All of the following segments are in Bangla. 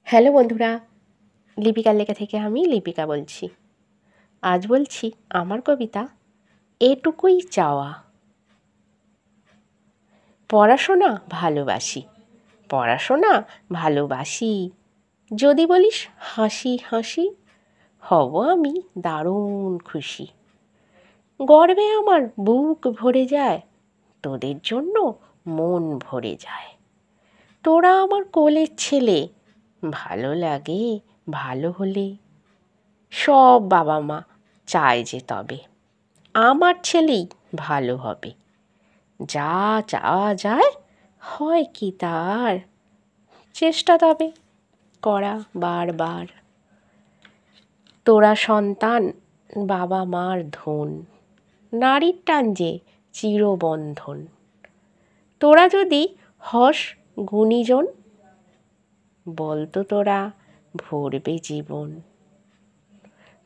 হ্যালো বন্ধুরা, লিপিকার লেখা থেকে আমি লিপিকা বলছি। আজ বলছি আমার কবিতা এটুকুই চাওয়া। পড়াশোনা ভালোবাসি, পড়াশোনা ভালোবাসি, যদি বলিস হাসি হাসি, হব আমি দারুণ খুশি। গর্বে আমার বুক ভরে যায়, তোদের জন্য মন ভরে যায়। তোরা আমার কোলের ছেলে, ভালো লাগে ভালো হলে। সব বাবা মা চায় যে তবে আমার ছেলেই ভালো হবে। যা চাওয়া যায় হয় কি তার, চেষ্টা তবে করা বারবার। তোরা সন্তান বাবা মার ধন, নারীর টান যে চিরবন্ধন। তোরা যদি হস গুণীজন, বলতো তোরা ভরবে জীবন।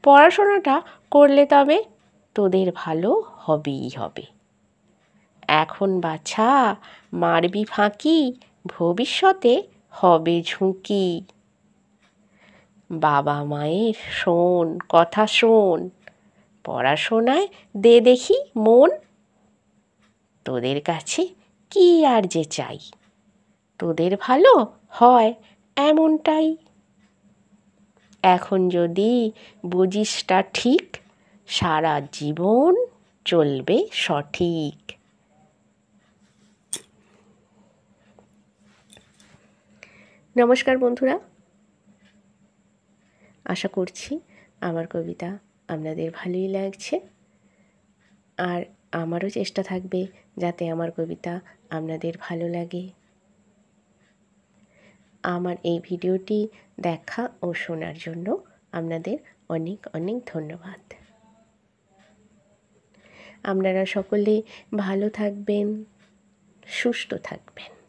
পড়াশোনাটা করলে তবে তোদের ভালো হবেই হবে। এখন বাছা মারবি ফাঁকি, ভবিষ্যতে হবে ঝুঁকি। বাবা মায়ের শোন কথা শোন, পড়াশোনায় দে দেখি মন। তোদের কাছে কি আর যে চাই, তোদের ভালো হয় এমনটাই। এখন যদি বুঝিসটা ঠিক, সারা জীবন চলবে সঠিক। নমস্কার বন্ধুরা, আশা করছি আমার কবিতা আপনাদের ভালোই লাগছে। আর আমারও চেষ্টা থাকবে যাতে আমার কবিতা আপনাদের ভালো লাগে। আমার এই ভিডিওটি দেখা ও শোনার জন্য আপনাদের অনেক অনেক ধন্যবাদ। আপনারা সকলে ভালো থাকবেন, সুস্থ থাকবেন।